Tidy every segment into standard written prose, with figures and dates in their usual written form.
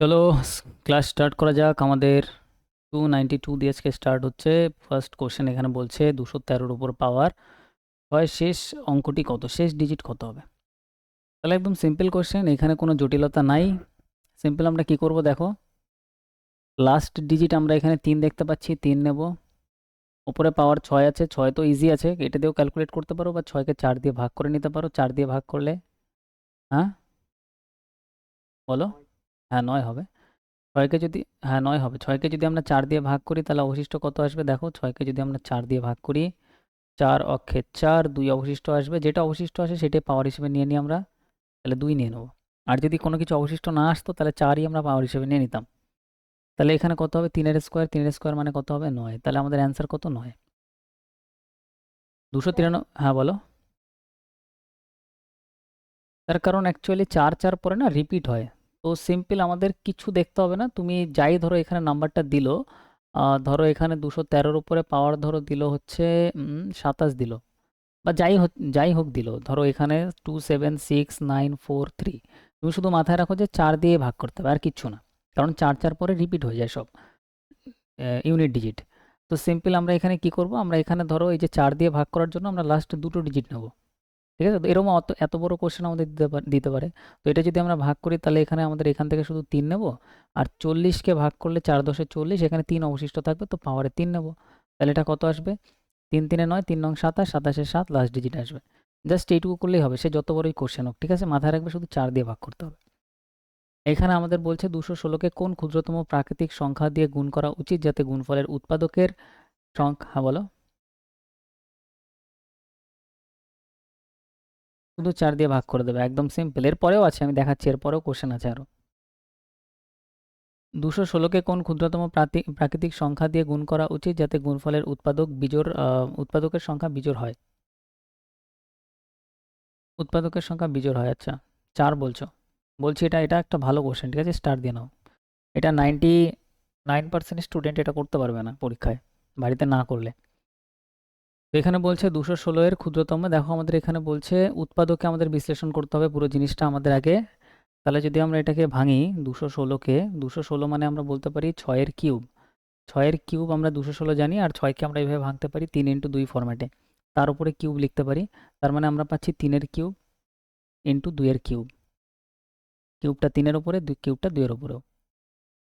চলো class start করা যাক। আমাদের 292 দিয়ে আজকে স্টার্ট হচ্ছে। ফার্স্ট কোশ্চেন এখানে বলছে 213-র উপর পাওয়ার হয় শেষ অঙ্কটি কত, শেষ ডিজিট কত হবে। তাহলে একদম সিম্পল কোশ্চেন, এখানে কোনো জটিলতা নাই। সিম্পল আমরা কি করব দেখো, লাস্ট ডিজিট আমরা এখানে 3 দেখতে পাচ্ছি, 3 নেব। উপরে পাওয়ার 6 আছে, 6 তো ইজি আছে, এটা দিয়েও ক্যালকুলেট করতে পারো, বা 6কে 4 দিয়ে ভাগ করে নিতে পারো। 4 দিয়ে ভাগ করলে হ্যাঁ বলো, হ্যাঁ 9 হবে। 6কে যদি, হ্যাঁ 9 হবে। 6কে যদি আমরা 4 দিয়ে ভাগ করি তাহলে অবশিষ্ট কত আসবে দেখো, 6কে যদি আমরা 4 দিয়ে ভাগ করি, 4 অক্ষে 4, 2 অবশিষ্ট আসবে। যেটা অবশিষ্ট আসে সেটাই পাওয়ার হিসেবে নিয়ে নিই আমরা, তাহলে 2 নিয়ে নেব। আর যদি কোনো কিছু অবশিষ্ট না আসতো তাহলে 4ই আমরা পাওয়ার হিসেবে নিয়ে নিতাম। তাহলে এখানে কত হবে, 3 এর স্কোয়ার, 3 এর স্কোয়ার মানে কত হবে 9। তাহলে আমাদের অ্যান্সার কত, 9। 293, হ্যাঁ বলো। তার কারণ অ্যাকচুয়ালি 4 4 পরে না রিপিট হয়। তো সিম্পল আমাদের কিছু দেখতে হবে না, তুমি যাই ধরো এখানে নাম্বারটা দিল, ধরো এখানে 213-র উপরে পাওয়ার ধরো দিল হচ্ছে 27 দিল, বা যাই হোক দিল, ধরো এখানে 27694 3, তুমি শুধু মাথায় রাখো যে 4 দিয়ে ভাগ করতে হবে, আর কিচ্ছু না। কারণ 4 4 পরে রিপিট হয়ে যায় সব ইউনিট ডিজিট। তো সিম্পল আমরা এখানে কি করব, আমরা এখানে ধরো এই যে 4 দিয়ে ভাগ করার জন্য আমরা লাস্ট দুটো ডিজিট নেব। ঠিক আছে, তো এরকম এত বড় কোশ্চেন আমাদের দিতে পারে। তো এটা যদি আমরা ভাগ করি তাহলে এখানে আমাদের এখান থেকে শুধু 3 নেব। আর 40কে ভাগ করলে 4 10 40, এখানে 3 অবশিষ্ট থাকবে, তো পাওয়ারে 3 নেব। তাহলে এটা কত আসবে, 3 3 9, 3 9 27, 27 7 লাস্ট ডিজিট আসবে। জাস্ট এইটুকু করলেই হবে, সে যত বড়ই কোশ্চেন হোক। ঠিক আছে, মাথায় রাখবে শুধু 4 দিয়ে ভাগ করতে হবে। এখানে আমাদের বলছে 216কে কোন ক্ষুদ্রতম প্রাকৃতিক সংখ্যা দিয়ে গুণ করা উচিত যাতে গুণফলের উৎপাদকের সংখ্যা, বলো। শুধু 4 দিয়ে ভাগ করে দেবে, একদম সিম্পল। এরপরেও আছে, আমি দেখাচ্ছি, এরপরেও কোশ্চেন আছে আরো। 216কে কোন ক্ষুদ্রতম প্রাকৃতিক সংখ্যা দিয়ে গুণ করা উচিত যাতে গুণফলের উৎপাদকের সংখ্যা বিজোড় হয়। উৎপাদকের সংখ্যা বিজোড় হয়, আচ্ছা 4 বলছো। বলছি এটা এটা একটা ভালো কোশ্চেন, ঠিক আছে, স্টার দিয়ে নাও। এটা 99% স্টুডেন্ট এটা করতে পারবে না পরীক্ষায়, বাড়িতে না করলে। তো এখানে বলছে 216 এর ক্ষুদ্রতম, দেখো আমাদের এখানে বলছে উৎপাদকে আমাদের বিশ্লেষণ করতে হবে পুরো জিনিসটা আমাদের আগে। তাহলে যদি আমরা এটাকে ভাঙি, 216কে, 216 মানে আমরা বলতে পারি 6 এর কিউব। 6 এর কিউব আমরা 216 জানি, আর 6কে আমরা এইভাবে ভাঙতে পারি 3 ইন্টু 2 ফরম্যাটে। তার উপরে কিউব লিখতে পারি। তার মানে আমরা পাচ্ছি 3 এর কিউব ইন্টু 2 এর কিউব। কিউবটা 3-এর উপরে, কিউবটা 2-এর উপরেও।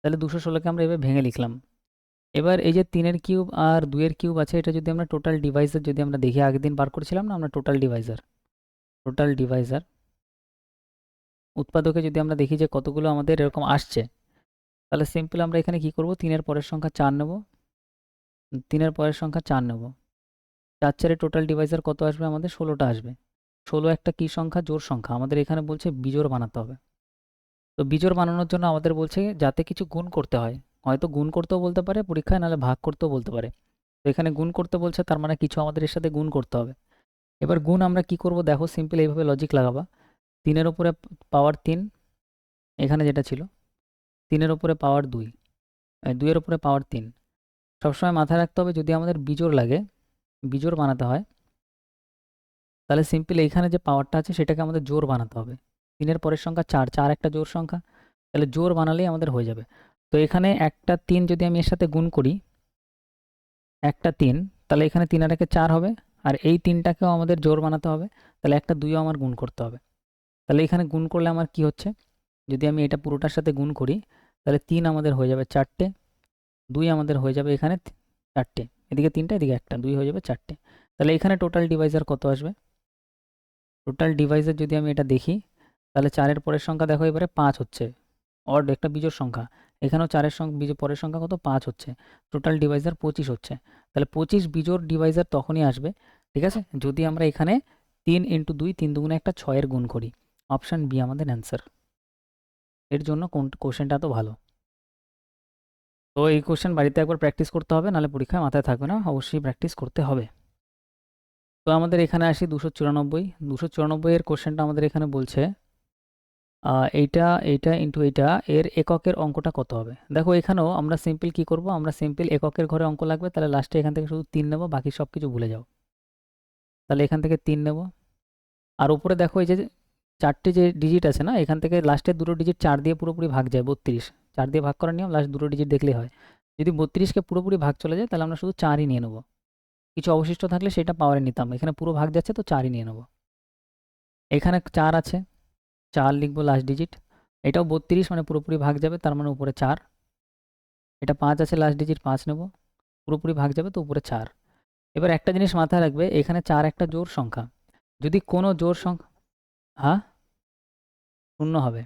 তাহলে 216কে আমরা এভাবে ভেঙে লিখলাম। এবার এই যে 3-এর কিউব আর 2-এর কিউব আছে, এটা যদি আমরা টোটাল ডিভাইজার যদি আমরা দেখি, আগের দিন বার করেছিলাম না আমরা টোটাল ডিভাইজার উৎপাদকে যদি আমরা দেখি যে কতগুলো আমাদের এরকম আসছে, তাহলে সিম্পল আমরা এখানে কি করব, 3-এর পরের সংখ্যা 4 নেব, 3-এর পরের সংখ্যা 4 নেব। 4 4-এ টোটাল ডিভাইজার কত আসবে, আমাদের 16টা আসবে। 16 একটা কী সংখ্যা, জোড় সংখ্যা, আমাদের এখানে বলছে বিজোড় বানাতে হবে। তো বিজোড় বানানোর জন্য আমাদের বলছে যাতে কিছু গুণ করতে হয়, হয়তো গুণ করতেও বলতে পারে পরীক্ষায়, নাহলে ভাগ করতেও বলতে পারে। তো এখানে গুণ করতে বলছে, তার মানে কিছু আমাদের এর সাথে গুণ করতে হবে। এবার গুণ আমরা কি করব দেখো, সিম্পল এইভাবে লজিক লাগাবা। 3-এর উপরে পাওয়ার 3, এখানে যেটা ছিল 3-এর উপরে পাওয়ার 2, 2-এর উপরে পাওয়ার 3। সবসময় মাথায় রাখতে হবে যদি আমাদের বিজোড় লাগে, বিজোড় বানাতে হয়, তাহলে সিম্পল এইখানে যে পাওয়ারটা আছে সেটাকে আমাদের জোড় বানাতে হবে। 3-এর পরের সংখ্যা 4, 4 একটা জোড় সংখ্যা, তাহলে জোড় বানালেই আমাদের হয়ে যাবে। তো এখানে একটা 3 যদি আমি এর সাথে গুণ করি, একটা 3, তাহলে এখানে 3 আর একে 4 হবে। আর এই 3টাকেও আমাদের জোড় বানাতে হবে, তাহলে একটা 2ও আমার গুণ করতে হবে। তাহলে এখানে গুণ করলে আমার কি হচ্ছে, যদি আমি এটা পুরোটার সাথে গুণ করি, তাহলে 3 আমাদের হয়ে যাবে 4টে, 2 আমাদের হয়ে যাবে এখানে 4টে, এদিকে 3টা এদিকে একটা, 2 হয়ে যাবে 4টে। তাহলে এখানে টোটাল ডিভাইজার কত আসবে, টোটাল ডিভাইজার যদি আমি এটা দেখি, তাহলে 4-এর পরের সংখ্যা দেখো এবারে 5 হচ্ছে, অড একটা বিজোড় সংখ্যা। এখানেও 4-এর পরের সংখ্যা কত, 5 হচ্ছে। টোটাল ডিভাইজার 25 হচ্ছে। তাহলে 25 বিজোড় ডিভাইজার তখনই আসবে, ঠিক আছে, যদি আমরা এখানে 3 ইন্টু 2, 3 দুগুণে একটা 6-এর গুণ করি। অপশান বি আমাদের অ্যান্সার। এর জন্য কোন কোশ্চেনটা তো ভালো। তো এই কোশ্চেন বাড়িতে একবার প্র্যাকটিস করতে হবে, নাহলে পরীক্ষায় মাথায় থাকবে না, অবশ্যই প্র্যাকটিস করতে হবে। তো আমাদের এখানে আসি 294 এর কোশ্চেনটা আমাদের এখানে বলছে এইটা এইটা ইন্টু এইটা এর এককের অঙ্কটা কত হবে। দেখো এখানেও আমরা সিম্পল কি করব, আমরা সিম্পল এককের ঘরে অঙ্ক লাগবে, তাহলে লাস্টে এখান থেকে শুধু 3 নেব, বাকি সব কিছু ভুলে যাও। তাহলে এখান থেকে 3 নেব। আর উপরে দেখো এই যে চারটে যে ডিজিট আছে না, এখান থেকে লাস্টের দুটো ডিজিট 4 দিয়ে পুরোপুরি ভাগ যায়, 32। 4 দিয়ে ভাগ করার নিয়ম, লাস্ট দুটো ডিজিট দেখলেই হয়। যদি 32কে পুরোপুরি ভাগ চলে যায় তাহলে আমরা শুধু 4ই নিয়ে নেবো, কিছু অবশিষ্ট থাকলে সেটা পাওয়ারে নিতাম। এখানে পুরো ভাগ যাচ্ছে তো 4ই নিয়ে নেবো। এখানে 4 আছে, 4 লিখবো লাস্ট ডিজিট। এটাও 32, মানে পুরোপুরি ভাগ যাবে, তার মানে উপরে 4। এটা 5 আছে লাস্ট ডিজিট, 5 নেব, পুরোপুরি ভাগ যাবে তো উপরে 4। এবার একটা জিনিস মাথায় রাখবে, এখানে 4 একটা জোড় সংখ্যা। যদি কোনো জোড় সংখ্যা, হ্যাঁ শূন্য হবে।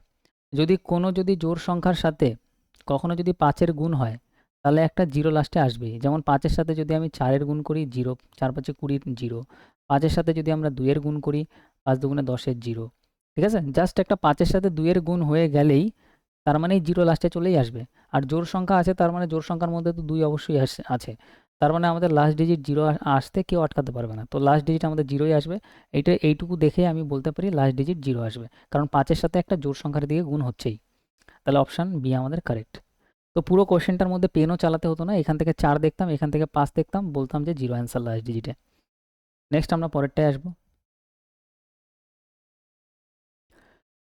যদি জোড় সংখ্যার সাথে কখনো যদি 5-এর গুণ হয়, তাহলে একটা জিরো লাস্টে আসবেই। যেমন 5-এর সাথে যদি আমি 4-এর গুণ করি, জিরো, 4-5 20, জিরো। 5-এর সাথে যদি আমরা 2-এর গুণ করি, 5-2 10, জিরো। ঠিক আছে, জাস্ট একটা 5-এর সাথে 2-এর গুণ হয়ে গেলেই তার মানে জিরো লাস্টে চলেই আসবে। আর জোড় সংখ্যা আছে, তার মানে জোড় সংখ্যার মধ্যে তো 2 অবশ্যই আছে। তার মানে আমাদের লাস্ট ডিজিট জিরো আসতে কেউ আটকাতে পারবে না, তো লাস্ট ডিজিট আমাদের জিরোই আসবে। এইটুকু দেখে আমি বলতে পারি লাস্ট ডিজিট জিরো আসবে, কারণ 5-এর সাথে একটা জোড় সংখ্যার দিকে গুণ হচ্ছেই। তাহলে অপশান বি আমাদের কারেক্ট। তো পুরো কোশ্চেনটার মধ্যে পেনও চালাতে হতো না, এখান থেকে 4 দেখতাম, এখান থেকে 5 দেখতাম, বলতাম যে জিরো অ্যান্সার লাস্ট ডিজিটে। নেক্সট আমরা পরেরটায় আসবো।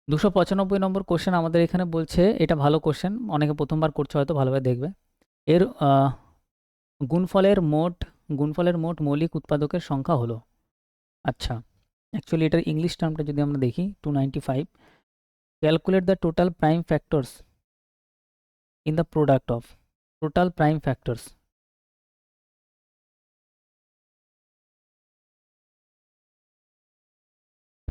295 নম্বর কোশ্চেন আমাদের এখানে বলছে, এটা ভালো কোশ্চেন, অনেকে প্রথমবার করছে হয়তো, ভালোভাবে দেখবে। এর গুণফলের মোট মৌলিক উৎপাদকের সংখ্যা হলো। আচ্ছা, অ্যাকচুয়ালি এটার ইংলিশ টার্মটা যদি আমরা দেখি, 295, calculate the total prime factors in the product of total prime factors.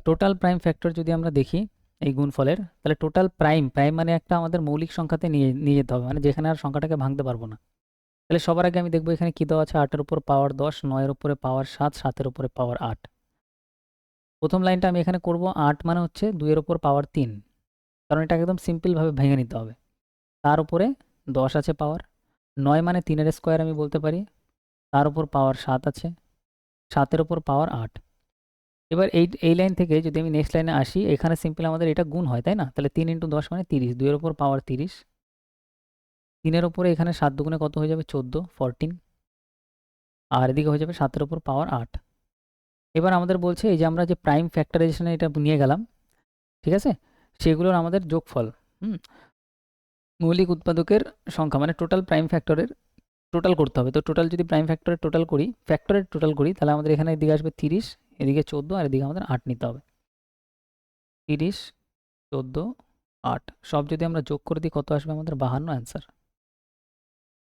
Total prime factor যদি আমরা দেখি এই গুণফলের, তাহলে টোটাল প্রাইম মানে একটা আমাদের মৌলিক সংখ্যাতে নিয়ে যেতে হবে, মানে যেখানে আর সংখ্যাটাকে ভাঙতে পারবো না। তাহলে সবার আগে আমি দেখবো এখানে কি দেওয়া আছে, 8-এর উপর পাওয়ার 10, 9-এর উপরে পাওয়ার 7, 7-এর উপরে পাওয়ার 8। প্রথম লাইনটা আমি এখানে করব, 8 মানে হচ্ছে 2-এর উপর পাওয়ার 3, কারণ এটা একদম সিম্পলভাবে ভেঙে নিতে হবে। তার উপরে 10 আছে পাওয়ার, 9 মানে 3-এর স্কোয়ার আমি বলতে পারি, তার উপর পাওয়ার 7 আছে, 7-এর উপর পাওয়ার 8। এবার এই লাইন থেকে যদি আমি নেক্সট লাইনে আসি, এখানে সিম্পল আমাদের এটা গুণ হয়, তাই না? তাহলে 3 × 10 মানে 30, 2-এর উপর পাওয়ার 30, 3-এর উপরে এখানে 7 দুগুণে কত হয়ে যাবে, 14, 14, আর এদিকে হয়ে যাবে 7-এর উপর পাওয়ার 8। এবার আমাদের বলছে এই যে আমরা যে প্রাইম ফ্যাক্টরাইজেশনে এটা নিয়ে গেলাম, ঠিক আছে, সেগুলোর আমাদের যোগফল, মৌলিক উৎপাদকের সংখ্যা মানে টোটাল প্রাইম ফ্যাক্টরের টোটাল করতে হবে। তো টোটাল যদি প্রাইম ফ্যাক্টরের টোটাল করি, তাহলে আমাদের এখানে এদিকে আসবে 30, এদিকে 14, আর এদিকে আমাদের 8 নিতে হবে। 30, 14, 8 সব যদি আমরা যোগ করে দিই, কত আসবে আমাদের? 52 অ্যান্সার।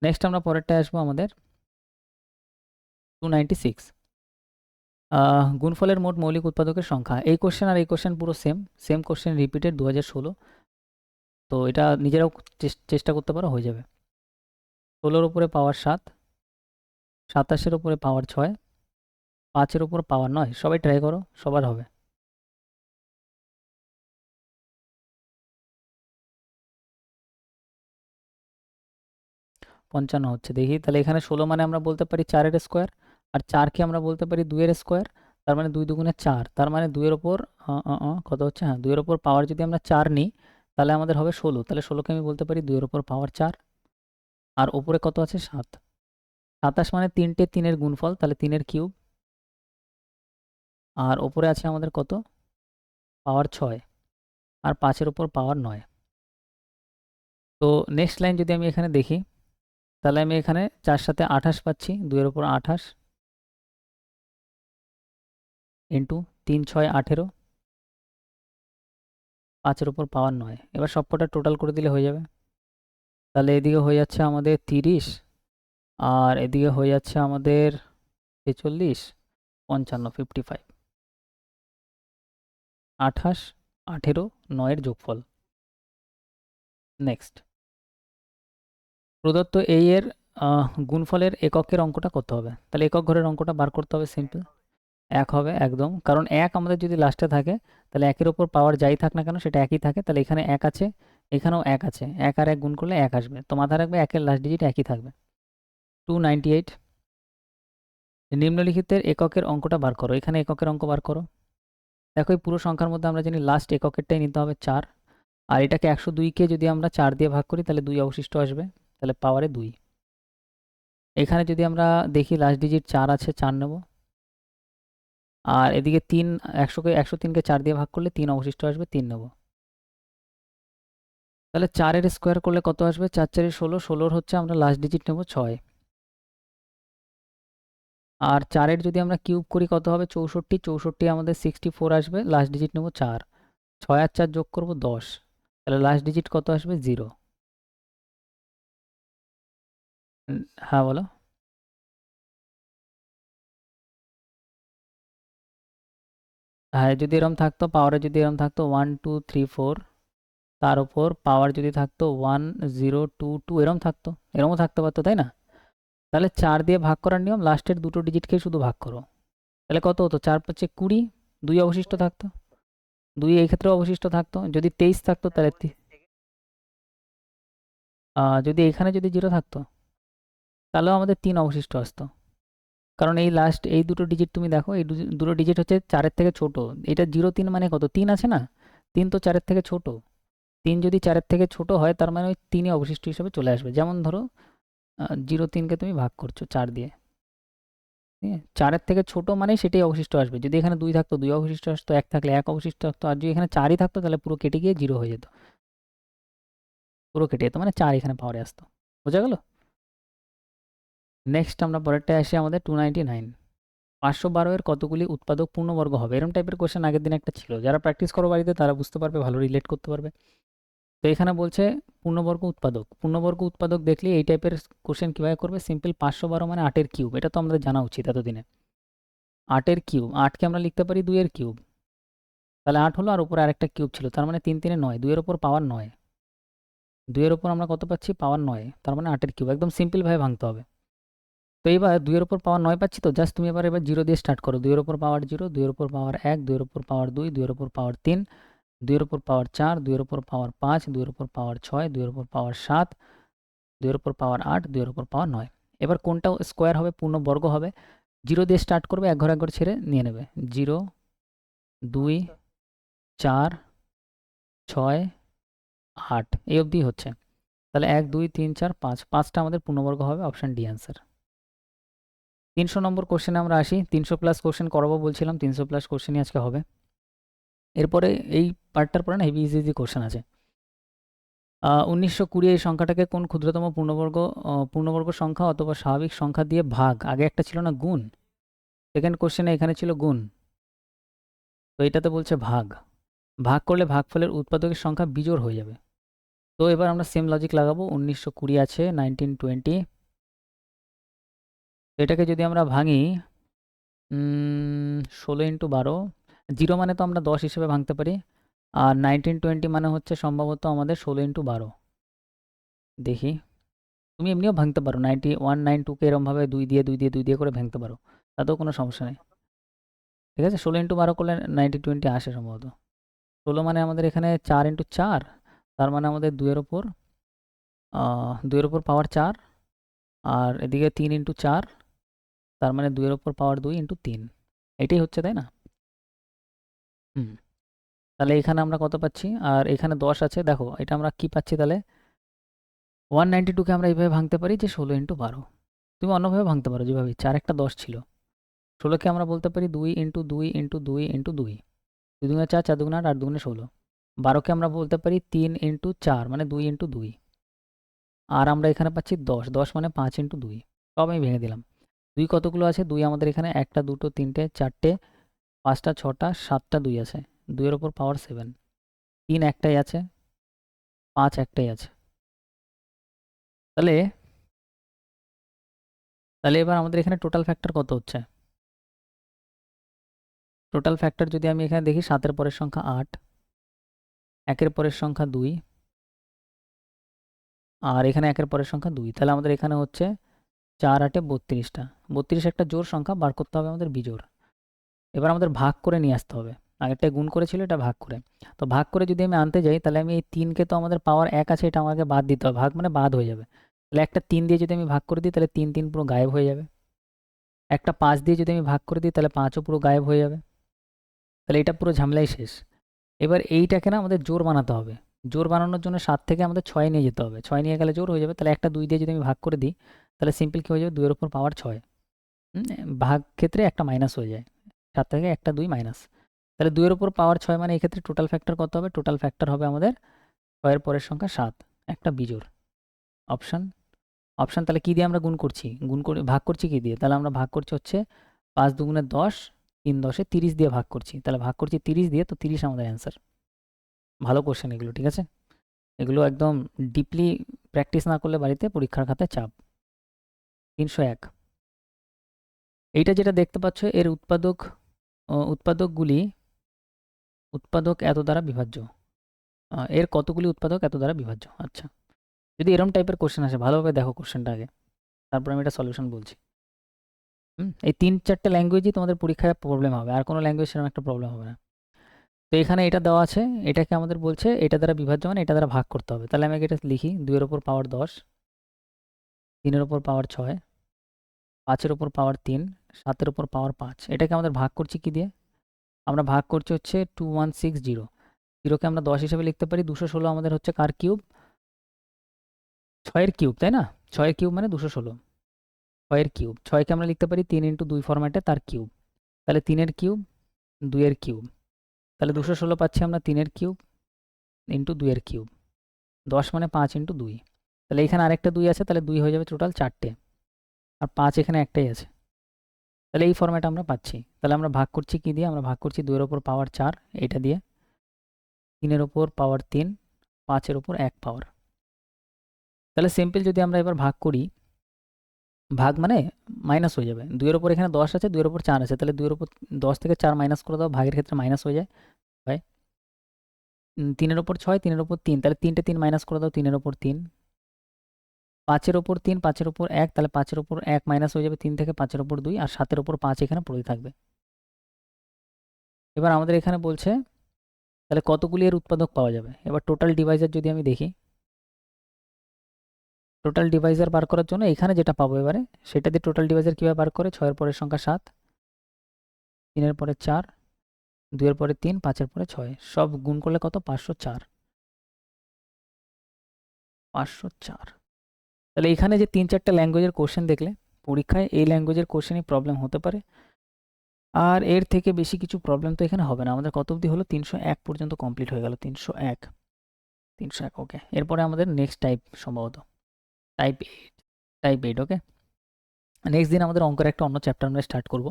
নেক্সট আমরা পরেরটায় আসবো, আমাদের 296, গুণফলের মোট মৌলিক উৎপাদকের সংখ্যা। এই কোশ্চেন আর এই কোশ্চেন পুরো সেম কোশ্চেন, রিপিটেড 2016। তো এটা নিজেরাও চেষ্টা করতে পারো, হয়ে যাবে। 16-এর উপরে পাওয়ার 7, 27-এর উপরে পাওয়ার 6, 5-এর উপর পাওয়ার 9। সবাই ট্রাই করো, সবার হবে। পঞ্চান্ন হচ্ছে, দেখি তাহলে এখানে 16 মানে আমরা বলতে পারি 4-এর স্কোয়ার, আর 4কে আমরা বলতে পারি 2-এর স্কোয়ার, তার মানে 2 দুগুণে 4, তার মানে 2-এর ওপর কত হচ্ছে, হ্যাঁ 2-এর ওপর পাওয়ার যদি আমরা 4 নিই, তাহলে আমাদের হবে 16। তাহলে 16কে আমি বলতে পারি 2-এর ওপর পাওয়ার 4, আর ওপরে কত আছে, 7। 27 মানে 3টে 3-এর গুণফল, তাহলে 3-এর কিউব, আর ওপরে আছে আমাদের কত, পাওয়ার 6, আর 5-এর ওপর পাওয়ার 9। তো নেক্সট লাইন যদি আমি এখানে দেখি, তাহলে আমি এখানে 4 সাথে 28 পাচ্ছি, 2-এর ওপর 28, ইন্টু 3 6 18, 5-এর উপর পাওয়ার 9। এবার সবকটা টোটাল করে দিলে হয়ে যাবে। তাহলে এদিকে হয়ে যাচ্ছে আমাদের 30, আর এদিকে হয়ে যাচ্ছে আমাদের 46, 55, 55, 28, 18, 9-এর যোগফল। নেক্সট, প্রদত্ত এই এর গুণফলের এককের অঙ্কটা কত হবে? তাহলে একক ঘরের অঙ্কটা বার করতে হবে, সিম্পল। 1 হবে একদম, কারণ 1 আমাদের যদি লাস্টে থাকে, তাহলে 1-এর উপর পাওয়ার যাই থাক না কেন সেটা একই থাকে। তাহলে এখানে 1 আছে, এখানেও 1 আছে, 1 আর 1 গুণ করলে 1 আসবে। তো মাথায় রাখবে 1-এর লাস্ট ডিজিট একই থাকবে। 298, নিম্নলিখিতের এককের অঙ্কটা বার করো। এখানে এককের অঙ্ক বার করো। দেখো এই পুরো সংখ্যার মধ্যে আমরা জানি লাস্ট এককেরটাই নিতে হবে 4, আর এটাকে 102কে যদি আমরা 4 দিয়ে ভাগ করি, তাহলে 2 অবশিষ্ট আসবে, তাহলে পাওয়ারে 2। এখানে যদি আমরা দেখি লাস্ট ডিজিট 4 আছে, 4 নেব, আর এদিকে 103কে 4 দিয়ে ভাগ করলে 3 অবশিষ্ট আসবে, 3 নেব। তাহলে 4-এর স্কোয়ার করলে কত আসবে? 4 4 16, 16 হচ্ছে আমরা লাস্ট ডিজিট নেব 6। আর 4-এর যদি আমরা কিউব করি কত হবে? 64, 64 আমাদের 64 আসবে, লাস্ট ডিজিট নেব 4। 6 আর 4 যোগ করব 10, তাহলে লাস্ট ডিজিট কত আসবে? 0। হ্যাঁ বলো। হ্যাঁ, যদি এরকম থাকতো, পাওয়ারে যদি এরকম থাকতো 1 2 3 4, তার উপর পাওয়ার যদি থাকতো 1 0 2 2, এরকম থাকতো, এরকমও থাকতে পারতো, তাই না? তাহলে 4 দিয়ে ভাগ করার নিয়ম, লাস্টের দুটো ডিজিটকে শুধু ভাগ করো। তাহলে কত হতো? 4 5 20, 2 অবশিষ্ট থাকতো। 2 এই ক্ষেত্রে অবশিষ্ট থাকতো। যদি 23 থাকতো তাহলে যদি এখানে যদি 0 থাকতো তাহলেও আমাদের 3 অবশিষ্ট আসতো। কারণ এই লাস্ট এই দুটো ডিজিট তুমি দেখো, এই দুটো ডিজিট হচ্ছে 4-এর থেকে ছোট। এটা 0 3 মানে কত? 3 আছে না? 3 তো 4-এর থেকে ছোট। 3 যদি 4-এর থেকে ছোট হয় তার মানে ওই 3ই অবশিষ্ট হিসেবে চলে আসবে। যেমন ধরো 0 3কে তুমি ভাগ করছো 4 দিয়ে, ঠিক আছে? 4-এর থেকে ছোট মানেই সেটাই অবশিষ্ট আসবে। যদি এখানে 2 থাকতো 2 অবশিষ্ট আসতো, 1 থাকলে 1 অবশিষ্ট আসতো, আর যদি এখানে 4ই থাকতো তাহলে পুরো কেটে গিয়ে 0 হয়ে যেত। পুরো কেটে যেত মানে 4 এখানে পাওয়ারে আসতো। বোঝা গেল? নেক্সট আমরা পরেরটায় আসি, আমাদের 299। 512 এর কতগুলি উৎপাদক পূর্ণবর্গ হবে? এরকম টাইপের কোশ্চেন আগের দিন একটা ছিল। যারা প্র্যাকটিস করো বাড়িতে তারা বুঝতে পারবে, ভালো রিলেট করতে পারবে। তো এখানে বলছে পূর্ণবর্গ উৎপাদক। পূর্ণবর্গ উৎপাদক দেখলে এই টাইপের কোশ্চেন কীভাবে করবে? সিম্পল, 512 মানে 8-এর কিউব। এটা তো আমাদের জানা উচিত এতদিনে। 8-এর কিউব, 8কে আমরা লিখতে পারি 2-এর কিউব। তাহলে 8 হলো, আর উপরে আরেকটা কিউব ছিল, তার মানে 3 3 9, 2-এর ওপর পাওয়ার 9। 2-এর ওপর আমরা কত পাচ্ছি? পাওয়ার 9, তার মানে 8-এর কিউব। একদম সিম্পলভাবে ভাঙতে হবে। তো এবার 2-এর ওপর পাওয়ার 9 পাচ্ছি, তো জাস্ট তুমি এবার 0 দিয়ে স্টার্ট করো। 2-এর ওপর পাওয়ার 0, 2-এর ওপর পাওয়ার 1, 2-এর ওপর পাওয়ার 2, 2-এর ওপর পাওয়ার 3, 2-এর ওপর পাওয়ার 4, 2-এর ওপর পাওয়ার 5, 2-এর ওপর পাওয়ার 6, 2-এর ওপর পাওয়ার 7, 2-এর ওপর পাওয়ার 8, 2-এর ওপর পাওয়ার 9। এবার কোনটা স্কোয়ার হবে, পূর্ণবর্গ হবে? 0 দিয়ে স্টার্ট করবে, এক ঘর এক ঘর ছেড়ে নিয়ে নেবে। 0 2 4 6 8, এই অবধি হচ্ছে। তাহলে 1 2 3 4 5, 5টা আমাদের পূর্ণবর্গ হবে, অপশান ডি অ্যান্সার। 300 নম্বর কোশ্চেনে আমরা আসি। 300 প্লাস কোশ্চেন করাবো বলছিলাম, 300 প্লাস কোশ্চেনই আজকে হবে। এরপরে এই পার্টটার পরে না হেভি ইজি ইজি কোশ্চেন আছে। 1920 এই সংখ্যাটাকে কোন ক্ষুদ্রতম পূর্ণবর্গ সংখ্যা অথবা স্বাভাবিক সংখ্যা দিয়ে ভাগ? আগে একটা ছিল না গুণ, সেকেন্ড কোশ্চেনে এখানে ছিল গুণ, তো এটাতে বলছে ভাগ। ভাগ করলে ভাগফলের উৎপাদকের সংখ্যা বিজোড় হয়ে যাবে। তো এবার আমরা সেম লজিক লাগাবো। 1920 আছে, 1920, এটাকে যদি আমরা ভাঙি 16 × 12, 0 মানে তো আমরা 10 হিসেবে ভাঙতে পারি, আর 1920 মানে হচ্ছে সম্ভবত আমাদের 16 × 12। দেখি, তুমি এমনিও ভাঙতে পারো, 9192কে এরমভাবে 2 দিয়ে 2 দিয়ে 2 দিয়ে করে ভাঙতে পারো, তাতেও কোনো সমস্যা নেই। ঠিক আছে, 16 × 12 করলে 1920 আসে সম্ভবত। 16 মানে আমাদের এখানে 4 × 4, তার মানে আমাদের 2-এর ওপর পাওয়ার 4, আর এদিকে 3 × 4, তার মানে 2-এর ওপর পাওয়ার 2 × 3, এটাই হচ্ছে, তাই না? হুম, তাহলে এখানে আমরা কত পাচ্ছি? আর এখানে 10 আছে, দেখো এটা আমরা কি পাচ্ছি তাহলে? 192কে আমরা এইভাবে ভাঙতে পারি যে 16 × 12। তুমি অন্যভাবে ভাঙতে পারো, যেভাবে ইচ্ছা। আর একটা 10 ছিল, 16কে আমরা বলতে পারি 2 × 2 × 2 × 2, 2 দুগুণে 4, 4 দুগুণে 8, 8 দুগুণে 16। 12কে আমরা বলতে পারি 3 × 4 মানে 2 × 2, আর আমরা এখানে পাচ্ছি 10, 10 মানে 5 × 2। সব আমি ভেঙে দিলাম। 2 কতগুলো আছে? 2 আমাদের এখানে 1টা 2টো 3টে 4টে 5টা 6টা 7টা 2 আছে, 2-এর ওপর পাওয়ার 7, 3 একটাই আছে, 5 একটাই আছে। তাহলে তাহলে এবার আমাদের এখানে টোটাল ফ্যাক্টর কত হচ্ছে? টোটাল ফ্যাক্টর যদি আমি এখানে দেখি, 7-এর পরের সংখ্যা 8, 1-এর পরের সংখ্যা 2, আর এখানে 1-এর পরের সংখ্যা 2, তাহলে আমাদের এখানে হচ্ছে 4 8 32টা। 32 একটা জোড় সংখ্যা, বার করতে হবে আমাদের বিজোড়। এবার আমাদের ভাগ করে নিয়ে আসতে হবে। আগেরটায় গুণ করেছিল, এটা ভাগ করে। তো ভাগ করে যদি আমি আনতে যাই, তাহলে আমি এই 3কে, তো আমাদের পাওয়ার 1 আছে, এটা আমাকে বাদ দিতে হবে। ভাগ মানে বাদ হয়ে যাবে। তাহলে একটা 3 দিয়ে যদি আমি ভাগ করে দিই, তাহলে 3 3 পুরো গায়েব হয়ে যাবে। একটা 5 দিয়ে যদি আমি ভাগ করে দিই, তাহলে 5ও পুরো গায়েব হয়ে যাবে। তাহলে এটা পুরো ঝামেলাই শেষ। এবার এইটাকে না আমাদের জোড় বানাতে হবে। জোড় বানানোর জন্য 7 থেকে আমাদের 6 নিয়ে যেতে হবে। 6 নিয়ে গেলে জোড় হয়ে যাবে। তাহলে একটা 2 দিয়ে যদি আমি ভাগ করে দিই, তাহলে সিম্পল কী হয়ে যাবে? 2-এর ওপর পাওয়ার 6। ভাগ ক্ষেত্রে একটা মাইনাস হয়ে যায়। 7 থেকে একটা 2 মাইনাস, তাহলে 2 এর উপর পাওয়ার 6 মানে এক্ষেত্রে টোটাল ফ্যাক্টর কত হবে? টোটাল ফ্যাক্টর হবে আমাদের 6 এর পরের সংখ্যা 7, একটা বিজোড়। অপশন অপশন তাহলে কি দিয়ে আমরা গুণ করছি? গুণ করে ভাগ করছি কি দিয়ে? তাহলে আমরা ভাগ করছি হচ্ছে 5 দুগুণে 10, 3 10-এ 30 দিয়ে ভাগ করছি। তাহলে ভাগ করছি 30 দিয়ে, তো 30 আমাদের অ্যান্সার। ভালো কোশ্চেন এগুলো, ঠিক আছে? এগুলো একদম ডিপলি প্র্যাকটিস না করলে বাড়িতে পরীক্ষার খাতায় চাপ। 301, এইটা যেটা দেখতে পাচ্ছ এর উৎপাদক এত দ্বারা বিভাজ্য। এর কতগুলি উৎপাদক এত দ্বারা বিভাজ্য। আচ্ছা, যদি এরম টাইপের কোশ্চেন আসে, ভালোভাবে দেখো কোশ্চেনটা আগে, তারপর আমি এটা সলিউশন বলছি। এই 3-4টে ল্যাঙ্গুয়েজই তোমাদের পরীক্ষায় প্রবলেম হবে, আর কোনো ল্যাঙ্গুয়েজ সেরকম একটা প্রবলেম হবে না। তো এখানে এটা দেওয়া আছে, এটাকে আমাদের বলছে এটা দ্বারা বিভাজ্য মানে এটা দ্বারা ভাগ করতে হবে। তাহলে আমি এটা লিখি, 2 এর উপর পাওয়ার 10, 3 এর উপর পাওয়ার 6, 5 এর উপর পাওয়ার 3, 7 এর উপর পাওয়ার 5। এটাকে আমাদের ভাগ করছি কি দিয়ে? আমরা ভাগ করছি হচ্ছে 2160। 0কে আমরা 10 হিসেবে লিখতে পারি। 216 আমাদের হচ্ছে কার কিউব? 6 এর কিউব, তাই না? 6 এর কিউব মানে 216। 6 এর কিউব, 6কে আমরা লিখতে পারি 3 × 2 ফরম্যাটে, তার কিউব। তাহলে 3 এর কিউব, 2 এর কিউব। তাহলে 216 পাচ্ছি আমরা 3 এর কিউব ইন্টু 2 এর কিউব। 10 মানে 5 × 2। তাহলে এখানে আরেকটা 2 আছে, তাহলে 2 হয়ে যাবে টোটাল 4টে, আর 5 এখানে একটাই আছে। তাহলে এই ফরম্যাটে আমরা পাচ্ছি। তাহলে আমরা ভাগ করছি কি দিয়ে? আমরা ভাগ করছি 2 এর উপর পাওয়ার 4 এটা দিয়ে, 3 এর উপর পাওয়ার 3, 5 এর উপর 1 পাওয়ার। তাহলে সিম্পল যদি আমরা এবার ভাগ করি, ভাগ মানে মাইনাস হয়ে যাবে। 2 এর উপর এখানে 10 আছে, 2 এর উপর 4 আছে, তাহলে 2 এর উপর 10 থেকে 4 মাইনাস করে দাও, ভাগের ক্ষেত্রে মাইনাস হয়ে যায়। 3 এর উপর 6, 3 এর উপর 3, তাহলে 3টে 3 মাইনাস করে দাও, 3 এর উপর 3, 5 এর উপর 3, 5 এর উপর 1, তাহলে 5 এর উপর 1 মাইনাস হয়ে যাবে 3 থেকে, 5 এর উপর 2, আর 7 এর উপর 5 এখানে পড়ে থাকবে। এবার আমাদের এখানে বলছে তাহলে কতগুলি এর উৎপাদক পাওয়া যাবে। এবার টোটাল ডিভাইজার যদি আমি দেখি, টোটাল ডিভাইজার বার করার জন্য এখানে যেটা পাবো এবারে সেটা দিয়ে টোটাল ডিভাইজার কীভাবে বার করে? 6 এর পরের সংখ্যা 7, 3 এর পরে 4, 2 এর পরে 3, 5 এর পরে 6, সব গুণ করলে কত? 504। 504। তাহলে এখানে যে 3-4টা ল্যাঙ্গুয়েজের কোশ্চেন দেখলে পরীক্ষায়, এই ল্যাঙ্গুয়েজের কোশ্চেনই প্রবলেম হতে পারে, আর এর থেকে বেশি কিছু প্রবলেম তো এখানে হবে না। আমাদের কত অবধি হলো? 301 পর্যন্ত কমপ্লিট হয়ে গেল। 301 ওকে। এরপরে আমাদের নেক্সট টাইপ, সম্ভবত টাইপ 8 ওকে। নেক্সট দিন আমাদের অঙ্কের একটা অন্য চ্যাপ্টার আমরা স্টার্ট করব।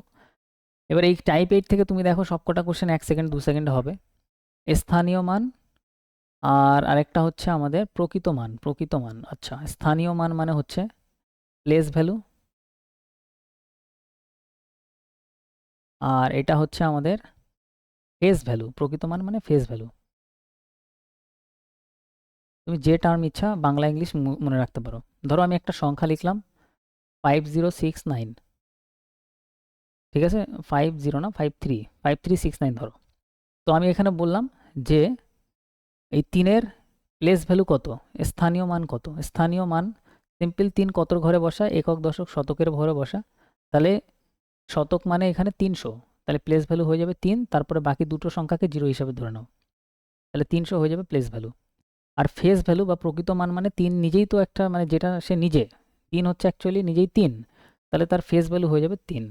এবার এই টাইপ 8 থেকে তুমি দেখো সবকটা কোশ্চেন 1 সেকেন্ড 2 সেকেন্ডে হবে। স্থানীয় মান আর আরেকটা হচ্ছে আমাদের প্রকৃত মান। আচ্ছা, স্থানীয় মান মানে হচ্ছে প্লেস ভ্যালু, আর এটা হচ্ছে আমাদের ফেস ভ্যালু। প্রকৃত মান মানে ফেস ভ্যালু। তুমি যে টার্ম ইচ্ছা বাংলা ইংলিশ মনে রাখতে পারো। ধরো আমি একটা সংখ্যা লিখলাম 5069, ঠিক আছে? 50 না, 5369 ধরো। তো আমি এখানে বললাম যে এই 3-এর প্লেস ভ্যালু কত, স্থানীয় মান কত। স্থানীয় মান সিম্পল 3 কতর ঘরে বসা? একক, দশক, শতকের ঘরে বসা। তাহলে শতক মানে এখানে 300, তাহলে প্লেস ভ্যালু হয়ে যাবে 3, তারপরে বাকি দুটো সংখ্যাকে 0 হিসাবে ধরে নাও, তাহলে 300 হয়ে যাবে প্লেস ভ্যালু। আর ফেস ভ্যালু বা প্রকৃত মান মানে 3 নিজেই তো একটা, মানে যেটা সে নিজে 3 হচ্ছে অ্যাকচুয়ালি নিজেই 3, তাহলে তার ফেস ভ্যালু হয়ে যাবে 3।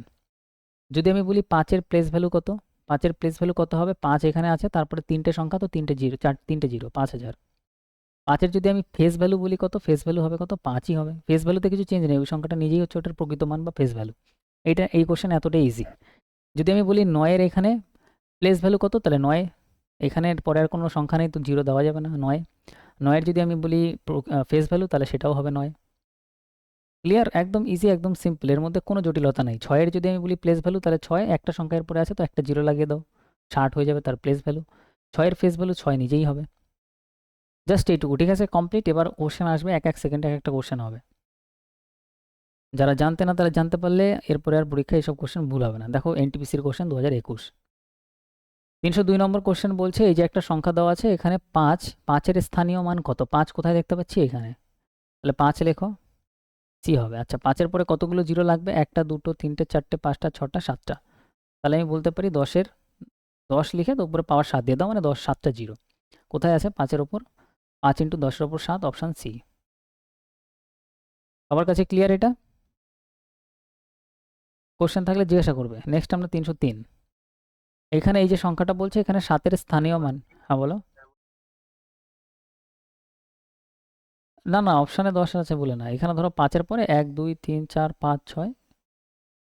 যদি আমি বলি 5-এর প্লেস ভ্যালু কত, 5-এর প্লেস ভ্যালু কত হবে? 5 এখানে আছে, তারপরে 3টে সংখ্যা, তো 3টে 0, 3টে 0, 5000। 5-এর যদি আমি ফেস ভ্যালু বলি কত, ফেস ভ্যালু হবে কত? 5ই হবে। ফেস ভ্যালুতে কিছু চেঞ্জ নেই, ওই সংখ্যাটা নিজেই হচ্ছে ওটার প্রকৃত মান বা ফেস ভ্যালু। এই কোশ্চেন এতটাই ইজি। যদি আমি বলি 9-এর এখানে প্লেস ভ্যালু কত, তাহলে 9, এখানে পরে আর কোনো সংখ্যা নেই, তো 0 দেওয়া যাবে না। 9-এর যদি আমি বলি ফেস ভ্যালু, তাহলে সেটাও হবে 9। ক্লিয়ার? একদম ইজি, একদম সিম্পল, এর মধ্যে কোনো জটিলতা নেই। 6-এর যদি আমি বলি প্লেস ভ্যালু, তাহলে 6 একটা সংখ্যার পরে আছে, তো একটা 0 লাগিয়ে দাও, 60 হয়ে যাবে তার প্লেস ভ্যালু। 6-এর ফেস ভ্যালু 6 নিজেই হবে। জাস্ট এইটুকু, ঠিক আছে? কমপ্লিট। এবার কোশ্চেন আসবে, এক সেকেন্ডে এক একটা কোশ্চেন হবে। যারা জানতে না তারা জানতে পারলে এরপরে আর পরীক্ষায় এইসব কোশ্চেন ভুল হবে না। দেখো এনটিপিসির কোশ্চেন 2021, 302 নম্বর কোশ্চেন বলছে এই যে একটা সংখ্যা দেওয়া আছে এখানে 5-এর স্থানীয় মান কত? 5 কোথায় দেখতে পাচ্ছি? এখানে। তাহলে 5 লেখো, সি হবে। আচ্ছা, 5-এর পরে কতগুলো 0 লাগবে? 1টা, 2টো, 3টে, 4টে, 5টা, 6টা, 7টা। তাহলে আমি বলতে পারি 10 লিখে তো উপরে পাওয়ার 7 দিয়ে দাও, মানে 7টা 0 কোথায় আছে? 5-এর ওপর। 5 × 10-এর ওপর 7, অপশান সি। সবার কাছে ক্লিয়ার এটা? কোশ্চেন থাকলে জিজ্ঞাসা করবে। নেক্সট আমরা 303। এখানে এই যে সংখ্যাটা বলছে এখানে 7-এর স্থানীয় মান। হ্যাঁ বলো। না না, অপশানে 10 আছে বলে না, এখানে ধরো 5-এর পরে 1 2 3 4 5 6,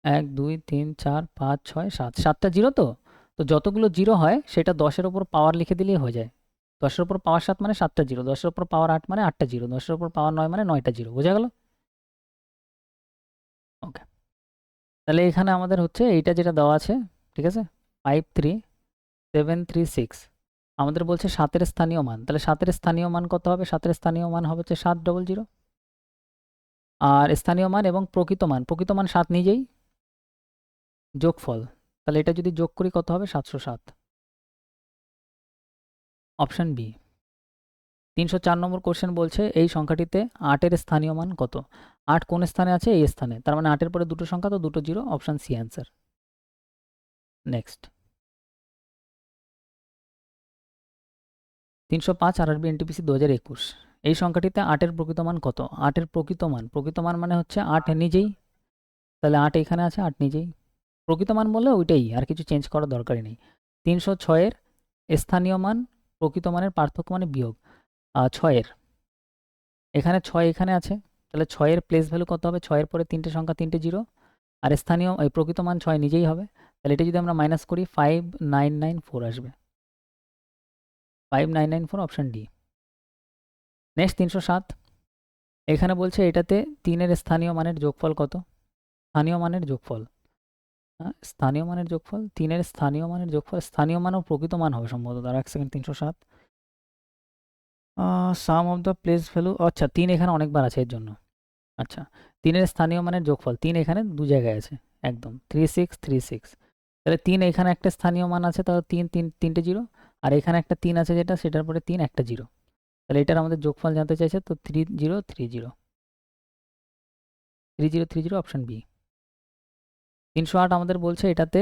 1 2 3 4 5 6 7, 7টা জিরো। তো তো যতগুলো জিরো হয় সেটা 10-এর উপর পাওয়ার লিখে দিলেই হয়ে যায়। 10-এর উপর পাওয়ার 7 মানে 7টা জিরো, 10-এর উপর পাওয়ার 8 মানে 8টা জিরো, 10-এর উপর পাওয়ার 9 মানে 9টা জিরো। বোঝা গেল? ওকে, তাহলে এখানে আমাদের হচ্ছে এইটা যেটা দেওয়া আছে, ঠিক আছে, 53736। আমাদের বলছে 7-এর স্থানীয় মান, তাহলে 7-এর স্থানীয় মান কত হবে? 7-এর স্থানীয় মান হবে হচ্ছে 700। আর স্থানীয় মান এবং প্রকৃত মান, প্রকৃত মান 7 নিজেই, যোগফল, তাহলে এটা যদি যোগ করি কত হবে? 707। Option B. 304 নম্বর কোশ্চেন বলছে এই সংখ্যাটিতে 8-এর স্থানীয় মান কত? 8 কোন স্থানে আছে? এই স্থানে, তার মানে 8-এর পরে দুটো সংখ্যা, তো দুটো zero, option C answer. Next, 305 RRB NTPC 2021। এই সংখ্যাটিতে 8-এর প্রকৃত মান কত? 8-এর প্রকৃত মান, প্রকৃত মান মানে হচ্ছে 8 নিজেই, তাহলে 8 এখানে আছে, 8 নিজেই। প্রকৃত মান বললে ওইটাই, আর কিছু চেঞ্জ করার দরকারই নেই। 306-এর স্থানীয় মান প্রকৃত মানের পার্থক্য মানে বিয়োগ 6-এর, এখানে 6 এখানে আছে, তাহলে 6-এর প্লেস ভ্যালু কত হবে? 6-এর পরে তিনটে সংখ্যা, তিনটে জিরো, আর স্থানীয় এই প্রকৃত মান 6 নিজেই হবে, তাহলে এটা যদি আমরা মাইনাস করি 5994 আসবে। 5994, অপশন ডি। নেক্সট 307, এখানে বলছে এটাতে 3-এর স্থানীয় মানের যোগফল কত? স্থানীয় মানের যোগফল, হ্যাঁ স্থানীয় মানের যোগফল, 3-এর স্থানীয় মানের যোগফল, স্থানীয় মান ও প্রকৃত মান হবে সম্ভবত। আর এক second, 307 some of the place value, আচ্ছা 3 এখানে অনেকবার আছে এর জন্য। আচ্ছা, 3-এর স্থানীয় মানের যোগফল, 3 এখানে দু জায়গায় আছে, একদম 3636। তাহলে 3 এখানে একটা স্থানীয় মান আছে, তাহলে 3 তিনটে জিরো, আর এখানে একটা 3 আছে যেটা, সেটার পরে 3 একটা জিরো, তাহলে এটার আমাদের যোগফল জানতে চাইছে, তো 3030, 3030, অপশন বি। 308 আমাদের বলছে এটাতে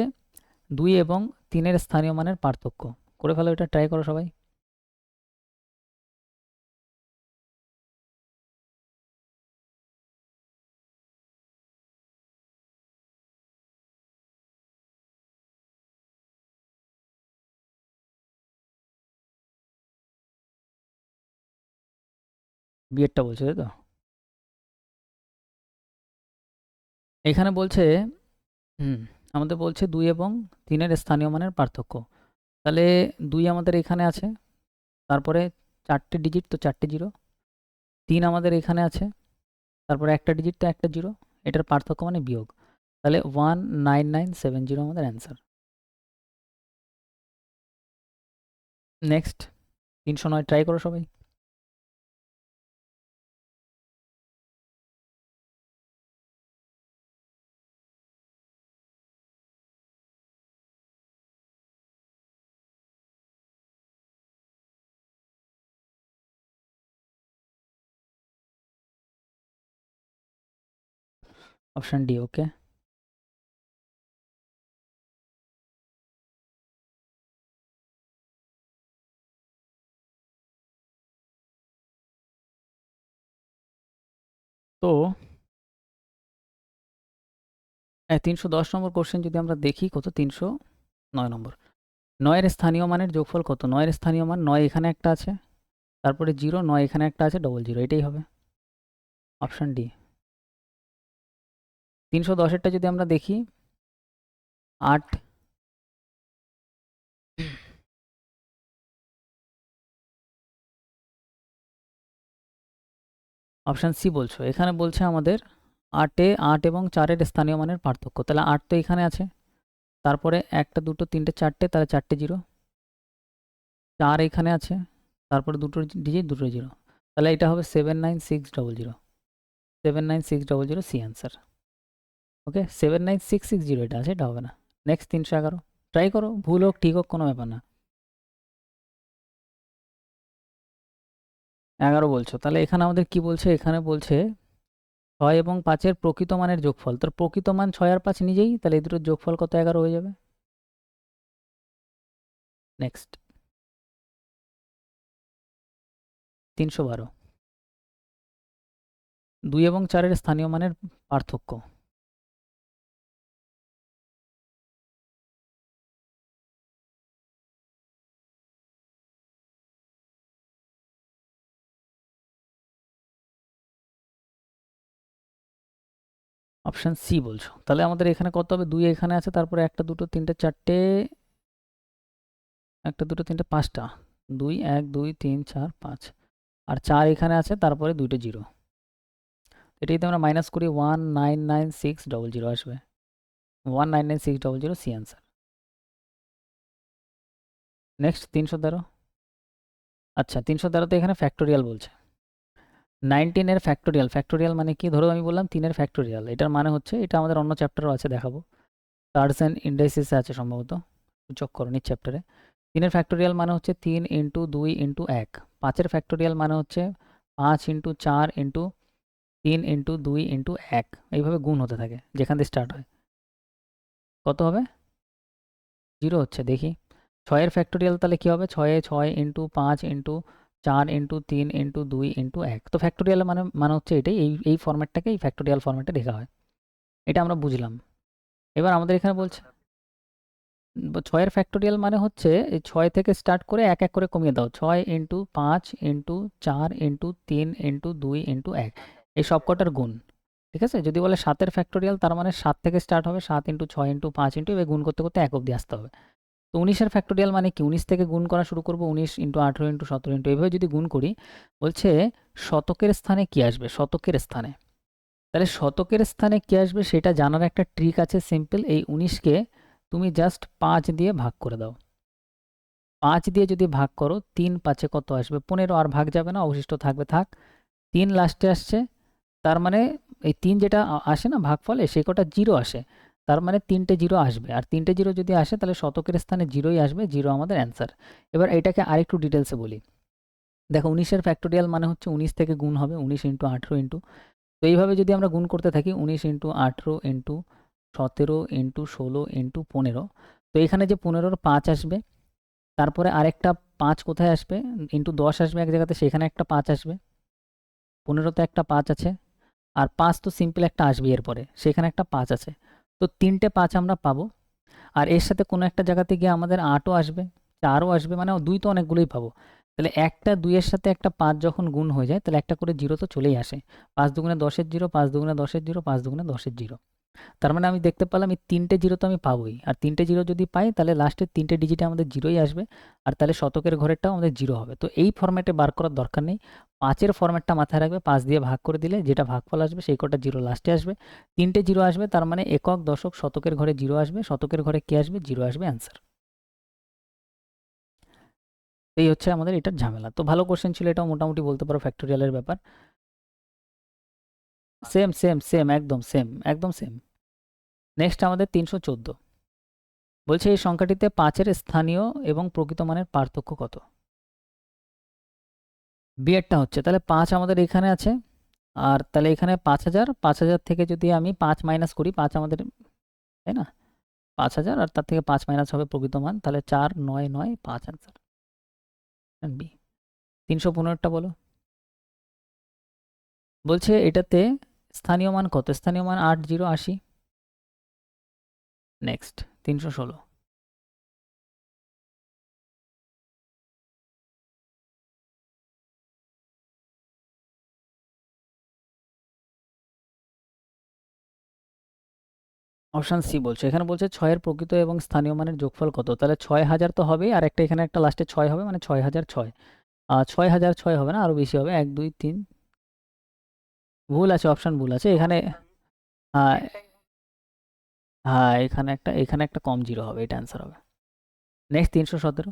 2 এবং 3-এর স্থানীয় মানের পার্থক্য। করে ফেলো, এটা ট্রাই করো সবাই। বিয়েরটা বলছে, তাই তো? এখানে বলছে হুম, আমাদের বলছে 2 এবং 3-এর স্থানীয় মানের পার্থক্য, তাহলে 2 আমাদের এখানে আছে, তারপরে 4টে ডিজিট, তো 4টে জিরো। 3 আমাদের এখানে আছে, তারপরে একটা ডিজিট, তো একটা জিরো, এটার পার্থক্য মানে বিয়োগ, তাহলে 19970 আমাদের অ্যান্সার। নেক্সট 309, ট্রাই করো সবাই। অপশন ডি, ওকে। তো 310 নম্বর কোশ্চেন যদি আমরা দেখি, কত? 309 নম্বর। 9-এর স্থানীয় মানের যোগফল কত? 9-এর স্থানীয় মান, 9 এখানে একটা আছে, তারপরে জিরো, 9 এখানে একটা আছে, ডবল জিরো, এটাই হবে, অপশন ডি। 310-এরটা যদি আমরা দেখি, 8, অপশন সি বলছো। এখানে বলছে আমাদের 8 এবং 4-এর স্থানীয় মানের পার্থক্য, তাহলে 8 তো এখানে আছে, তারপরে একটা, দুটো, তিনটে, চারটে, তাহলে 4টে জিরো, 4 এখানে আছে, তারপরে দুটো ডিজিট, দুটো জিরো, তাহলে এটা হবে 79600, 79600, সি অ্যান্সার। ওকে, 79660 এটা আছে, এটা হবে না। নেক্সট 311, ট্রাই করো, ভুল হোক ঠিক হোক কোনো ব্যাপার না। 11 বলছো, তাহলে এখানে আমাদের কি বলছে? এখানে বলছে 6 এবং 5-এর প্রকৃত মানের যোগফল, তার প্রকৃত মান 6 আর 5 নিজেই, তাহলে এই দুটোর যোগফল কত? 11 হয়ে যাবে। নেক্সট 312, 2 এবং 4-এর স্থানীয় মানের পার্থক্য। অপশান সি বলছো। তাহলে আমাদের এখানে কত হবে? 2 এখানে আছে, তারপরে 1 2 3 4 1 2 3 5টা 2 1 2 3 4 5 আর 4 এখানে আছে, তারপরে 2টা জিরো। এটা যদি আমরা মাইনাস করি 199600 আসবে। 199600 সি অ্যান্সার। নেক্সট 313। আচ্ছা 313তে এখানে ফ্যাক্টোরিয়াল বলছে। 19 এর ফ্যাক্টোরিয়াল। ফ্যাক্টোরিয়াল মানে কি? ধরো আমি বললাম 3 এর ফ্যাক্টোরিয়াল। এটার মানে হচ্ছে, এটা আমাদের অন্য চ্যাপ্টারও আছে, দেখাবো। টার্মস অ্যান্ড ইন্ডাইসিসে আছে সম্ভবত, সূচককরণের চ্যাপ্টারে। 3 এর ফ্যাক্টোরিয়াল মানে হচ্ছে 3 ইন্টু 2 ইন্টু 1। 5 এর ফ্যাক্টোরিয়াল মানে হচ্ছে 5 ইন্টু 4 ইন্টু 3 ইন্টু 2 ইন্টু 1। এইভাবে গুণ হতে থাকে যেখান দিয়ে স্টার্ট হয়। কত হবে? 0 হচ্ছে, দেখি। 6 এর ফ্যাক্টোরিয়াল তাহলে কী হবে? 6 এ 6 into 5 into 4 into 3 into 2 into 1। তো ফ্যাক্টোরিয়াল মানে হচ্ছে এটাই, এই ফরম্যাটটাকে এই ফ্যাক্টোরিয়াল ফরম্যাটে লেখা হয়। এটা আমরা বুঝলাম। এবার আমাদের এখানে বলছে 6 এর ফ্যাক্টোরিয়াল মানে হচ্ছে এই 6 থেকে স্টার্ট করে এক এক করে কমিয়ে দাও। 6 into 5 into 4 into 3 into 2 into 1, এই সব কটার গুণ। ঠিক আছে? যদি বলে 7 এর ফ্যাক্টোরিয়াল, তার মানে 7 থেকে স্টার্ট হবে, 7 ইন্টু 6 ইন্টু 5 ইন্টু, এবার গুণ করতে করতে 1 অবধি আসতে হবে। তো 19 এর ফ্যাক্টোরিয়াল মানে কি? 19 থেকে গুণ করা শুরু করব, 19 ইন্টু 18 ইন্টু 17 ইন্টু, এইভাবে যদি গুণ করি, বলছে শতকের স্থানে কি আসবে? শতকের স্থানে। তাহলে শতকের স্থানে কি আসবে সেটা জানার একটা ট্রিক আছে, সিম্পল। এই 19কে তুমি জাস্ট 5 দিয়ে ভাগ করে দাও। 5 দিয়ে যদি ভাগ করো, 3 5-এ কত আসবে? 15। আর ভাগ যাবে না, অবশিষ্ট থাকবে, থাক। 3 লাস্টে আসছে, তার মানে এই 3 যেটা আসে না ভাগফলে, সে কটা জিরো আসে, তার মানে 3টে জিরো আসবে। আর 3টে জিরো যদি আসে, তাহলে শতকের স্থানে জিরোই আসবে, জিরো আমাদের অ্যান্সার। এবার এটাকে আরেকটু ডিটেলসে বলি। দেখো 19 এর ফ্যাক্টোরিয়াল মানে হচ্ছে 19 থেকে গুণ হবে, 19 ইন্টু 18 ইন্টু, তো এইভাবে যদি আমরা গুণ করতে থাকি, 19 ইন্টু 18 ইন্টু 17 ইন্টু 16 ইন্টু 15, তো এখানে যে 15-র 5 আসবে, তারপরে আরেকটা 5 কোথায় আসবে? ইন্টু 10 আসবে এক জায়গাতে, সেখানে একটা 5 আসবে। 15-তে একটা 5 আছে, আর 5 তো সিম্পল একটা আসবে এরপরে, সেখানে একটা 5 আছে। তো 3টে 5 আমরা পাবো। আর এর সাথে কোনো একটা জায়গাতে গিয়ে আমাদের 8ও আসবে, 4ও আসবে, মানে 2 তো অনেকগুলোই পাবো। তাহলে একটা 2 এর সাথে একটা 5 যখন গুণ হয়ে যায়, তাহলে একটা করে জিরো তো চলেই আসে। 5 দুগুণে 10-এর জিরো, 5 দুগুণে 10-এর জিরো, 5 দুগুণে 10-এর জিরো। তার মানে আমি দেখতে পেলাম এই 3টে জিরো তো আমি পাবোই, আর 3টে জিরো যদি পাই, তাহলে লাস্টের 3টে ডিজিটে আমাদের জিরোই আসবে, আর তাহলে শতকের ঘরেরটাও আমাদের জিরো হবে। তো এই ফরম্যাটে বার করার দরকার নেই। 5-এর ফরম্যাটটা মাথায় রাখবে, 5 দিয়ে ভাগ করে দিলে যেটা ভাগফল আসবে সেই কটা জিরো লাস্টে আসবে। 3টে জিরো আসবে, তার মানে একক, দশক, শতকের ঘরে জিরো আসবে, শতকের ঘরে কে আসবে? জিরো আসবে, অ্যান্সার। এই হচ্ছে আমাদের এটার ঝামেলা। তো ভালো কোশ্চেন ছিল, এটাও মোটামুটি বলতে পারো ফ্যাক্টোরিয়ালের ব্যাপার। সেম সেম সেম, একদম সেম, একদম সেম। নেক্সট আমাদের 314। বলছে এই সংখ্যাটিতে 5-এর স্থানীয় এবং প্রকৃত মানের পার্থক্য কত? বিয়েরটা হচ্ছে, তাহলে 5 আমাদের এখানে আছে, আর তাহলে এখানে 5000, 5000 থেকে যদি আমি 5 মাইনাস করি, 5 আমাদের, তাই না? 5000, আর তার থেকে 5 মাইনাস হবে প্রকৃত মান, তাহলে 4995 অ্যান্সার। বি। 315টা বলো। বলছে এটাতে স্থানীয় মান কত? স্থানীয় মান 8080। নেক্সট 316। অপশান সি বলছে। এখানে বলছে 6-এর প্রকৃত এবং স্থানীয় মানের যোগফল কত? তাহলে 6000 তো হবেই, আর একটা এখানে একটা লাস্টে 6 হবে, মানে 6006। 6006 হবে না, আরও বেশি হবে, 1 2 3। ভুল আছে, অপশান ভুল আছে এখানে। হ্যাঁ, হ্যাঁ, এখানে একটা কম জিরো হবে, এটা অ্যান্সার হবে। নেক্সট 317।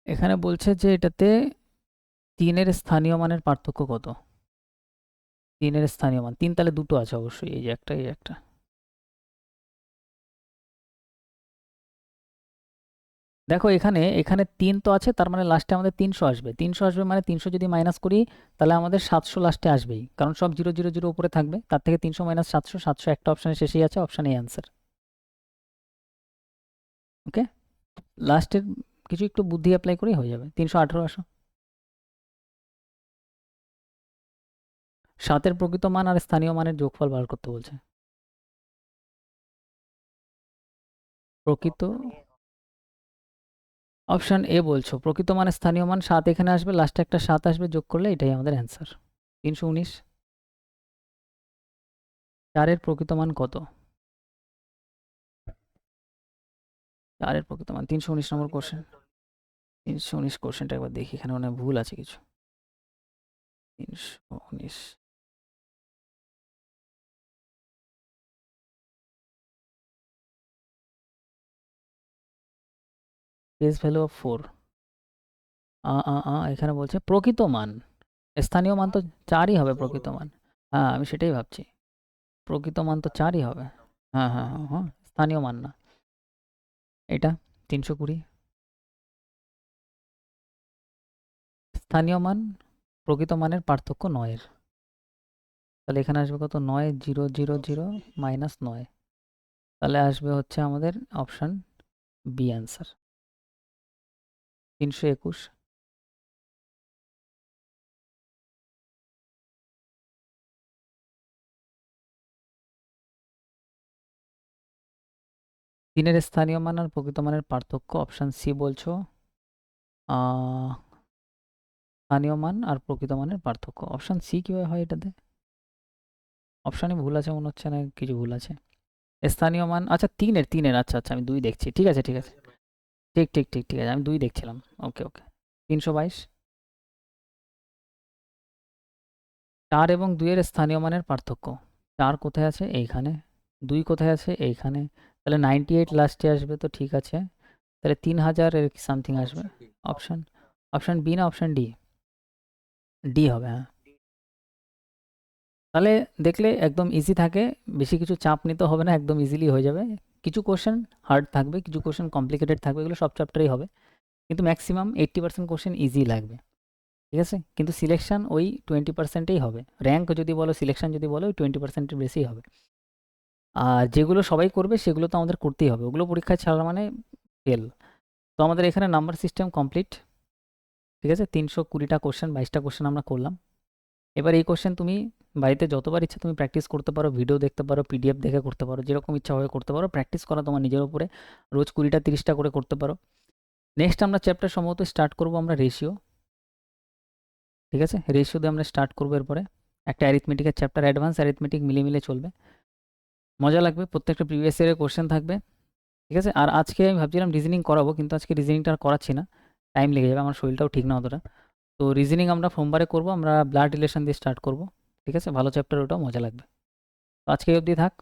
এখানে বলছে যে এটাতে 3-এর স্থানীয় মানের পার্থক্য কত? 3-এর স্থানীয় মান, 3 তাহলে দুটো আছে অবশ্যই, এই যে একটা, এই একটা। দেখো এখানে এখানে 3 তো আছে, তার মানে লাস্টে আমাদের 300 আসবে। 300 আসবে মানে 300 যদি মাইনাস করি, তাহলে আমাদের 700 লাস্টে আসবেই, কারণ সব জিরো জিরো জিরো উপরে থাকবে। তার থেকে 300 মাইনাস 700, 700 একটা অপশানের শেষেই আছে, অপশান এই অ্যান্সার। ওকে, লাস্টের কিছু একটু বুদ্ধি অ্যাপ্লাই করেই হয়ে যাবে। 318 আসো। 7-এর প্রকৃত মান আর স্থানীয় মানের যোগফল বার করতে বলছে। প্রকৃত, অপশান এ বলছো, প্রকৃত মানে স্থানীয় মান 7 এখানে আসবে, লাস্টে একটা 7 আসবে, যোগ করলে এটাই আমাদের অ্যান্সার। 319। 4-এর প্রকৃত মান কত? 4-এর প্রকৃত মান 319 নম্বর কোশ্চেন। 319 কোশ্চেনটা একবার দেখি, এখানে মনে হয় ভুল আছে কিছু। 319 কেস ভ্যালু অফ 4। এখানে বলছে প্রকৃত মান, স্থানীয় মান তো 4ই হবে প্রকৃত মান। হ্যাঁ, আমি সেটাই ভাবছি, প্রকৃত মান তো 4ই হবে। হ্যাঁ হ্যাঁ হ্যাঁ হ্যাঁ, স্থানীয় মান না এটা। 320 স্থানীয় মান প্রকৃত মানের পার্থক্য 9-এর। তাহলে এখানে আসবে কত? 9,000 মাইনাস 9। তাহলে আসবে হচ্ছে আমাদের অপশান বি অ্যান্সার, 321। তিনের স্থানীয় মান আর প্রকৃত মানের পার্থক্য, অপশান সি বলছো। স্থানীয় মান আর প্রকৃত মানের পার্থক্য, অপশান সি কীভাবে হয় এটাতে? অপশানে ভুল আছে মনে হচ্ছে, না কিছু ভুল আছে? স্থানীয় মান, আচ্ছা তিনের, আচ্ছা আচ্ছা, আমি 2 দেখছি, ঠিক আছে ঠিক আছে, ঠিক আছে, আমি 2 দেখছিলাম। ওকে ওকে। 322। 4 এবং 2-এর স্থানীয় মানের পার্থক্য। 4 কোথায় আছে? এইখানে। 2 কোথায় আছে? এইখানে। তাহলে 98 লাস্টে আসবে, তো ঠিক আছে। তাহলে 3000 এর সামথিং আসবে। অপশান অপশান বি না অপশান ডি? ডি হবে, হ্যাঁ। তাহলে দেখলে একদম ইজি থাকে, বেশি কিছু চাপ নিতে হবে না, একদম ইজিলি হয়ে যাবে। কিছু কোশ্চেন হার্ড থাকবে, কিছু কোশ্চেন কমপ্লিকেটেড থাকবে, এগুলো সব চ্যাপ্টারেই হবে। কিন্তু ম্যাক্সিমাম 80% কোশ্চেন ইজি লাগবে, ঠিক আছে? কিন্তু সিলেকশন ওই 20%ই হবে। র্যাঙ্ক যদি বলো, সিলেকশন যদি বলো, ওই 20%-এর বেশিই হবে। আর যেগুলো সবাই করবে সেগুলো তো আমাদের করতেই হবে, ওগুলো পরীক্ষায় ছাড়া মানে ফেল। তো আমাদের এখানে নাম্বার সিস্টেম কমপ্লিট, ঠিক আছে? 320টা কোশ্চেন, 22টা কোশ্চেন আমরা করলাম। এবার এই কোশ্চেন তুমি বাড়িতে যতবার ইচ্ছা তুমি প্র্যাকটিস করতে পারো, ভিডিও দেখতে পারো, পিডিএফ দেখে করতে পারো, যেরকম ইচ্ছা হবে করতে পারো। প্র্যাকটিস করা তোমার নিজের উপরে, রোজ 20টা 30টা করে করতে পারো। নেক্সট আমরা চ্যাপ্টার সম্ভবত স্টার্ট করবো আমরা রেশিও, ঠিক আছে? রেশিও দিয়ে আমরা স্টার্ট করবো এরপরে। একটা অ্যারিথমেটিকের চ্যাপ্টার, অ্যাডভান্স অ্যারিথমেটিক মিলে চলবে, মজা লাগবে। প্রত্যেকটা প্রিভিয়াস ইয়ারের কোশ্চেন থাকবে, ঠিক আছে? আর আজকে আমি ভাবছিলাম রিজনিং করাবো, কিন্তু আজকে রিজনিংটা আর করাচ্ছি না, টাইম লেগে যাবে, আমার শরীরটাও ঠিক না অতটা। তো রিজনিং আমরা সোমবারে করবো, আমরা ব্লাড রিলেশন দিয়ে স্টার্ট করবো, ঠিক আছে? ভালো চ্যাপ্টার, ওটাও মজা লাগবে। তো আজকে এই অবধি থাক।